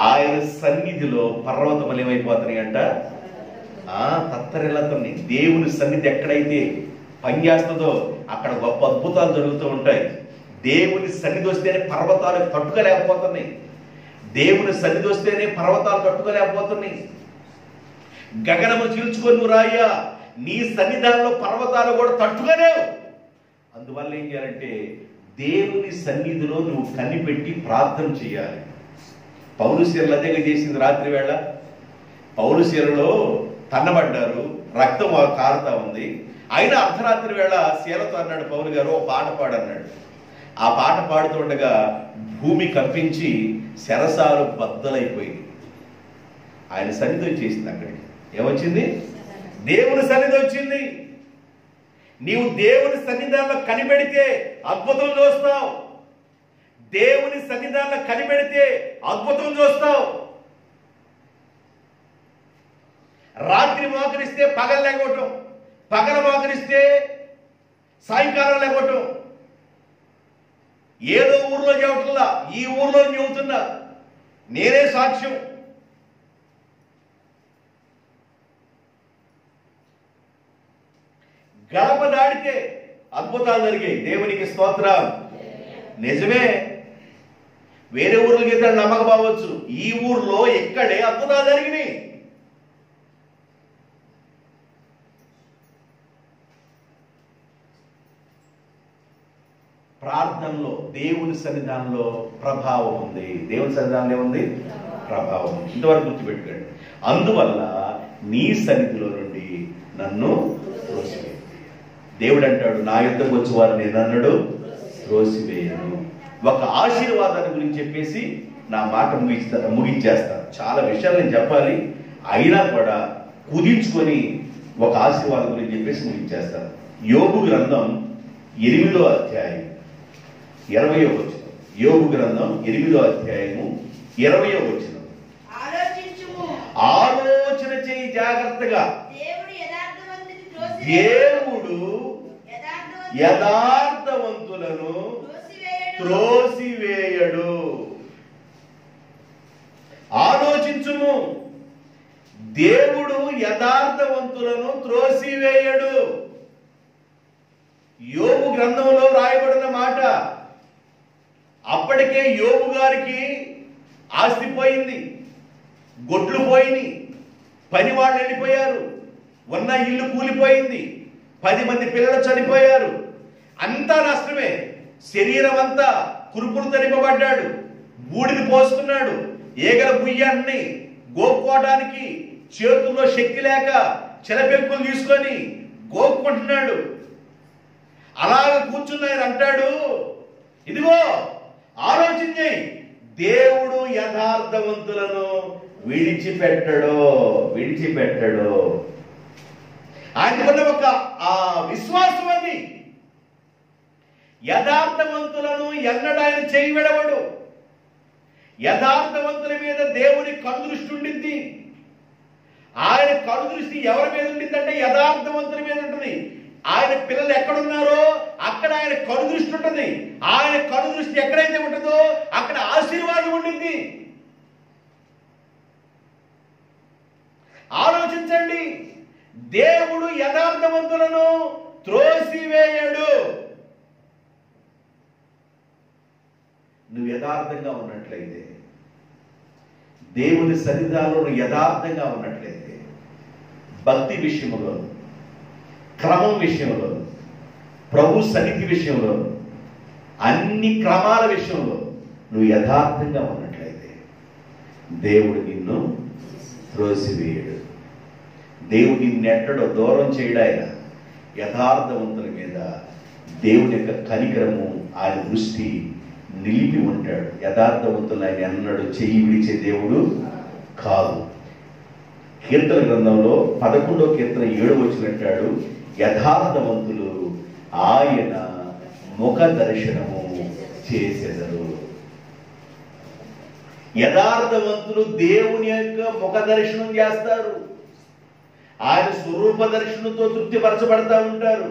ఆయన సన్నిధిలో పర్వతములు ఏమైపోతున్నాయంట, తత్తరిల్లుతున్నాయి. దేవుని సన్నిధి ఎక్కడైతే పనిచేస్తుందో అక్కడ గొప్ప అద్భుతాలు జరుగుతూ ఉంటాయి. దేవుని సన్నిధి వస్తేనే పర్వతాలు తట్టుకోలేకపోతున్నాయి. దేవుని సన్నిధి వస్తేనే పర్వతాలు తట్టుకోలేకపోతున్నాయి. గగనము చీల్చుకొని నువ్వు రాయ్యా, నీ సన్నిధానంలో పర్వతాలు కూడా తట్టుకోలేవు. అందువల్ల ఏం చేయాలంటే దేవుని సన్నిధిలో నువ్వు కనిపెట్టి ప్రార్థన చేయాలి. పౌలు శీలలు అదే చేసింది. రాత్రి వేళ పౌలు శీలలో తన్నబడ్డారు, రక్తం కారుతా ఉంది. అయినా అర్ధరాత్రి వేళ శీలతో అన్నాడు పౌలు గారు, ఓ పాట పాడన్నాడు. ఆ పాట పాడుతుండగా భూమి కంపించి శరసాలు బద్దలైపోయింది. ఆయన సన్నిధి వచ్చేసింది. అక్కడికి ఏమొచ్చింది? దేవుని సన్నిధి వచ్చింది. నీవు దేవుని సన్నిధానంలో కనిపెడితే అద్భుతం చూస్తావు. దేవుని సన్నిధానంలో కనిపెడితే అద్భుతం చూస్తావు. రాత్రి మోకరిస్తే పగలు లేకపోవటం, పగలు మోకరిస్తే సాయంకాలం లేకపోవటం. ఏదో ఊర్లో చెబుతున్నా, ఈ ఊర్లో చెబుతున్నా, నేనే సాక్ష్యం. గడప దాడితే అద్భుతాలు జరిగాయి. దేవునికి స్తోత్రం. నిజమే, వేరే ఊర్లకి అయితే నమ్మకపోవచ్చు, ఈ ఊర్లో ఇక్కడే అద్భుతాలు జరిగినాయి. ప్రార్థనలో దేవుని సన్నిధానంలో ప్రభావం ఉంది. దేవుని సన్నిధానంలో ఏముంది? ప్రభావం ఉంది. ఇంతవరకు గుర్తుపెట్టుకోండి. అందువల్ల నీ సన్నిధిలో నుండి నన్ను త్రోసివేయండి. దేవుడు అంటాడు, నా యుద్ధకు వచ్చి వారు నేను అన్నాడు త్రోసివేయను. ఒక ఆశీర్వాదాన్ని గురించి చెప్పేసి నా మాట ముగించేస్తాను. చాలా విషయాలు నేను చెప్పాలి, అయినా కూడా కుదించుకొని ఒక ఆశీర్వాదం గురించి చెప్పేసి ముగించేస్తాను. యోబు గ్రంథం 8వ అధ్యాయం 20వ వచనం. యోబు గ్రంథం 8వ అధ్యాయము 20వ వచనం. ఆలోచన చేయి జాగ్రత్తగా. దేవుడు యథార్థవంతులను త్రోసివేయడు. ఆలోచించుము, దేవుడు యథార్థవంతులను త్రోసివేయడు. యోబు గ్రంథంలో రాయబడిన మాట. అప్పటికే యోబు గారికి ఆస్తి పోయింది, గొడ్లు పోయినాయి, పని వాళ్ళు వెళ్ళిపోయారు, ఉన్న ఇల్లు కూలిపోయింది, 10 మంది పిల్లలు చనిపోయారు, అంతా నష్టమే. శరీరం అంతా కురుపులు తరిపబడ్డాడు, బూడిని పోసుకున్నాడు. ఏగల బుయ్యాన్ని గోక్కోవడానికి చేతుల్లో శక్తి లేక చెలపెంకులు తీసుకొని గోక్కుంటున్నాడు. అలాగ కూర్చున్న ఆయన అంటాడు, ఇదిగో ఆలోచన చేయి, దేవుడు యథార్థవంతులను విడిచిపెట్టడు. ఆయనకున్న ఒక విశ్వాసం అది. యథార్థవంతులను ఎన్నడూ ఆయన చేయి విడవడు. యథార్థవంతుల మీద దేవుని కనుదృష్టి ఉండింది. ఆయన కనుదృష్టి ఎవరి మీద ఉండిందంటే యథార్థవంతుల మీద ఉంటుంది. ఆయన పిల్లలు ఎక్కడున్నారో అక్కడ ఆయన కనుదృష్టి ఉంటుంది. ఆయన కనుదృష్టి ఎక్కడైతే ఉంటుందో అక్కడ ఆశీర్వాదం ఉండింది. ఆలోచించండి, దేవుడు యథార్థవంతులను త్రోసివేయడు. నువ్వు యథార్థంగా ఉన్నట్లయితే, దేవుని సన్నిధానంలో యథార్థంగా ఉన్నట్లయితే, భక్తి విషయంలో, క్రమం విషయంలో, ప్రభు సన్నిధి విషయంలో, అన్ని క్రమాల విషయంలో నువ్వు యథార్థంగా ఉన్నట్లయితే దేవుడు నిన్ను త్రోసివేయడు. దేవుడు నిన్నెట్టడో దూరం చేయడు. ఆయన యథార్థవంతుల మీద దేవుని యొక్క కనికరము, ఆయన దృష్టి నిలిపి ఉంటాడు. యథార్థవంతులు ఆయన ఎన్నడూ చెయ్యి విడిచే దేవుడు కాదు. కీర్తన గ్రంథంలో 11వ కీర్తన 7వ వచనం అంటాడు, యథార్థవంతులు ఆయన ముఖ దర్శనము చేసెదరు. యథార్థవంతులు దేవుని యొక్క ముఖ దర్శనం చేస్తారు. ఆయన స్వరూప దర్శనంతో తృప్తిపరచబడతా ఉంటారు.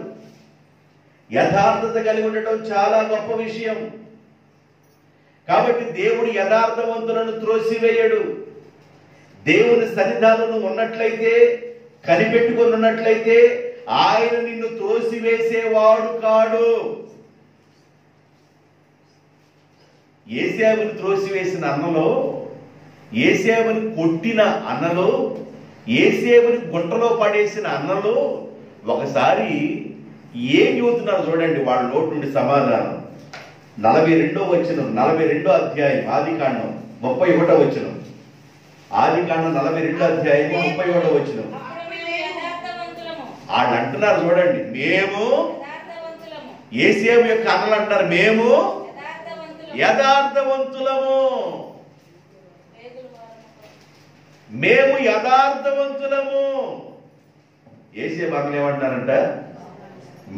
యథార్థత కలిగి ఉండటం చాలా గొప్ప విషయం. కాబట్టి దేవుడు యథార్థవంతులను త్రోసివేయడు. దేవుని సన్నిధానంలో ఉన్నట్లయితే, కనిపెట్టుకొని ఉన్నట్లయితే ఆయన నిన్ను త్రోసివేసేవాడు కాడు. ఏశావుని త్రోసివేసిన అన్నలో, ఏశావుని కొట్టిన అన్నలో, ఏసేవుని గుంటలో పడేసిన అన్నలో ఒకసారి ఏం చెబుతున్నారు చూడండి. వాళ్ళ నోటి నుండి సమాధానం. 42వ అధ్యాయం ఆదికాండం 31వ వచనం. ఆదికాండం 42వ అధ్యాయం 31వ వచనం. వాళ్ళు అంటున్నారు చూడండి, మేము ఏసేవు యొక్క అన్నలు అంటారు, మేము యథార్థవంతులము, మేము యథార్థవంతులము. ఏసేపు అన్నలు ఏమంటారంట,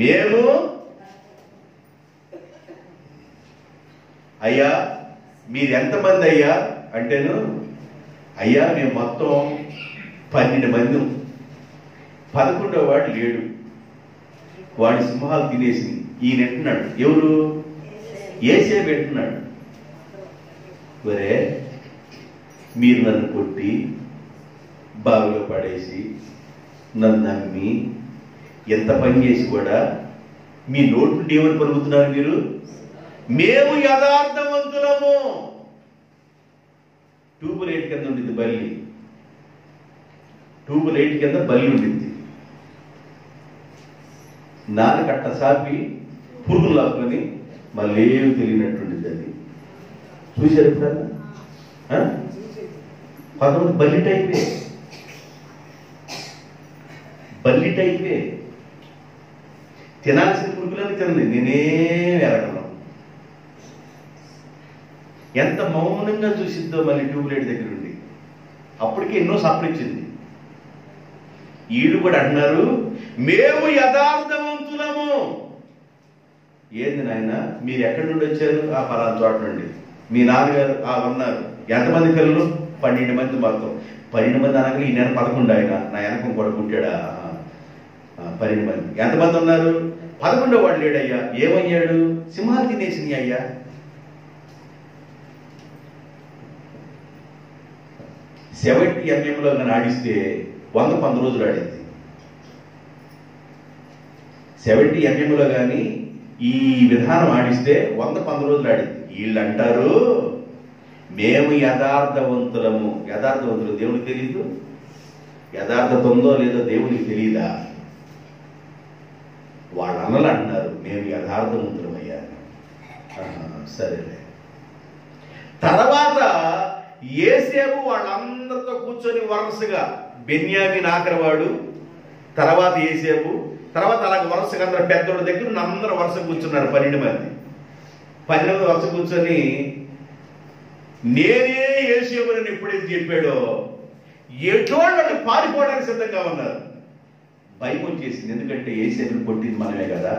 మేము అయ్యా మీరు ఎంతమంది అయ్యా అంటేను, అయ్యా మేము మొత్తం 12 మంది, 11వ వాడు లేడు, వాడి సింహాలు తినేసి ఈయన అంటున్నాడు. ఎవరు? ఏసేపు అంటున్నాడు, ఒరే మీరు నన్ను కొట్టి బావిలో పడేసి నన్ను నమ్మి ఎంత పని చేసి కూడా మీ నోటి నుండి ఏమని పలుకుతున్నారు మీరు? మేము యథార్థవంతులము. ట్యూబులైట్ కింద ఉండింది బల్లి, ట్యూబులైట్ కింద బల్లి ఉండింది. నాన్నకట్ట సాపి పురుగులు లాక్కొని మళ్ళీ ఏమి తెలియనట్టుండింది. అది చూశారు ఎప్పుడన్నా? కొంతమంది బల్లి టైపే, బల్లి టైపే. తినాల్సిన పురుగులని తింది, నేనేం ఎరగను. ఎంత మౌనంగా చూసిద్దో మళ్ళీ ట్యూబ్లైట్ దగ్గర ఉండి. అప్పటికి ఎన్నో సపరించింది. వీళ్ళు కూడా అంటున్నారు, మేము యథార్థవంతులము. ఏంది నాయన మీరు ఎక్కడి నుండి వచ్చారు? ఆ పలానా చోట నుండి. మీ నాన్నగారు ఉన్నారు. ఎంతమంది పిల్లలు? 12 మంది. మొత్తం 12 మంది అనగా ఈ నెల 11. ఆయన నా వెనకం కూడా పుట్టాడా? 12 మంది. ఎంతమంది ఉన్నారు? 11వ వాడు లేడయ్యా. ఏమయ్యాడు? సింహాలు తినేసింది అయ్యా. MM కానీ ఆడిస్తే 111 రోజులు ఆడింది. 70 MM కానీ ఈ విధానం ఆడిస్తే 111 రోజులు ఆడింది. వీళ్ళు అంటారు, మేము యథార్థవంతులము. యథార్థవంతులు దేవునికి తెలియదు? యథార్థత ఉందో లేదో దేవునికి తెలియదా? వాళ్ళ అన్నలు అంటున్నారు, మేము యథార్థవంతులమయ్యా. సరేలే. తర్వాత యేసేపు వాళ్ళందరితో కూర్చొని వరుసగా, బెన్యామీను ఆఖరివాడు, తర్వాత యేసేపు, తర్వాత అలాగే వరుసగా అందరూ పెద్దోళ్ళ దగ్గర అందరూ వరుస కూర్చున్నారు. 12 మంది. 12 మంది వరుస కూర్చొని నేనే యేసేపుని ఎప్పుడైతే చెప్పాడో ఎటువంటి పారిపోవడానికి సిద్ధంగా ఉన్నారు. భయం వచ్చేసింది. ఎందుకంటే యేసేపుని కొట్టింది మనమే కదా,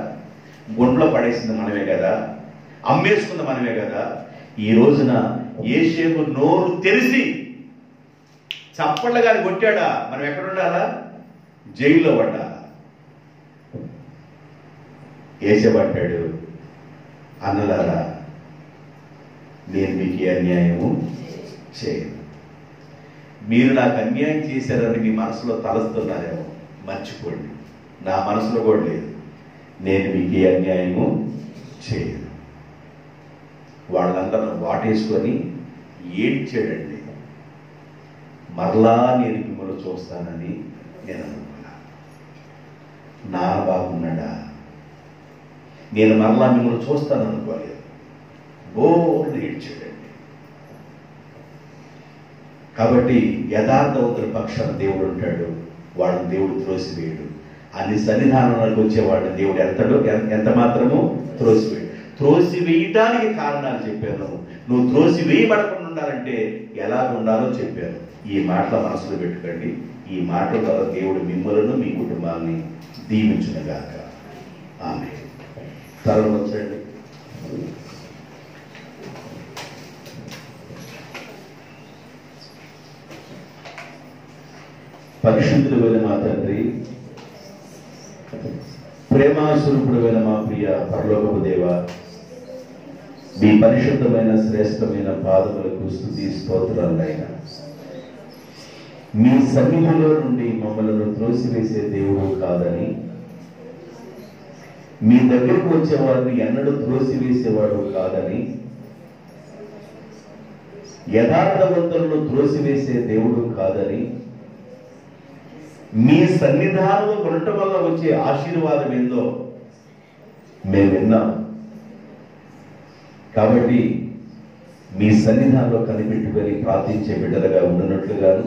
గుండ్లో పడేసింది మనమే కదా, అమ్మేసుకుంది మనమే కదా. ఈ రోజున యేసేపు నోరు తెరిసి చప్పట్ల గాని కొట్టాడా, మనం ఎక్కడ ఉండాలా? జైల్లో పడ్డా. యేసేపు అంటాడు, అన్నలారా నేను మీకు అన్యాయము చేయను. మీరు నాకు అన్యాయం చేశారని మీ మనసులో తలస్తున్నారేమో, మర్చిపోండి. నా మనసులో కూడా లేదు. నేను మీకు ఏ అన్యాయము చేయను. వాళ్ళందరూ వాటేసుకొని ఏడ్చాడండి. మరలా నేను మిమ్మల్ని చూస్తానని నేను అనుకున్నా. నా బాగున్నాడా? నేను మరలా మిమ్మల్ని చూస్తాను అనుకోలేదు. బోర్లు ఏడ్చాడండి. కాబట్టి యథార్థవంతుల పక్షాన దేవుడు ఉంటాడు, వాడిని దేవుడు త్రోసివేయడు. అన్ని సన్నిధానాలకు వచ్చేవాడిని దేవుడు ఎంత మాత్రము త్రోసివేయడు. త్రోసివేయటానికి కారణాలు చెప్పాను. నువ్వు త్రోసివేయబడకుండా ఉండాలంటే ఎలా ఉండాలో చెప్పాను. ఈ మాటల మనసులో పెట్టుకోండి. ఈ మాటల ద్వారా దేవుడు మిమ్మలను మీ కుటుంబాన్ని దీవించునుగాక. ఆమేన్. తరలి వచ్చండి. పరిశుద్ధుడైన మా తండ్రి, ప్రేమాస్వరూపుడైన మా ప్రియ పరలోకపు దేవ, మీ పరిశుద్ధమైన శ్రేష్టమైన పాదములకు స్తుతి స్తోత్రాలైనా. మీ సన్నిధిలో నుండి మమ్మల్ని త్రోసివేసే దేవుడు కాదని, మీ దగ్గరకు వచ్చేవాడిని ఎన్నడూ త్రోసివేసేవాడు కాదని, యథార్థవంతులను త్రోసివేసే దేవుడు కాదని, మీ సన్నిధానంలో ఉండటం వల్ల వచ్చే ఆశీర్వాదం ఏందో మేము విన్నాం. కాబట్టి మీ సన్నిధానంలో కనిపెట్టుకొని ప్రార్థించే బిడ్డలుగా ఉన్నట్లుగాను,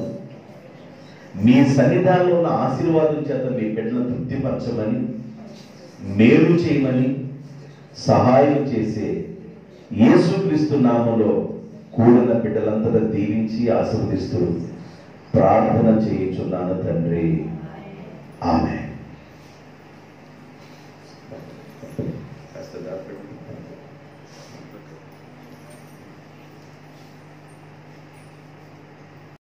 మీ సన్నిధానంలో ఉన్న ఆశీర్వాదం చేత మీ బిడ్డలను తృప్తిపరచమని, మేలు చేయమని, సహాయం చేసే యేసుక్రీస్తు నామములో కూడిన బిడ్డలంతటా దీవించి ఆశీర్వదిస్తూ ప్రార్థన చేయుచున్నాను తండ్రి. ఆమేన్.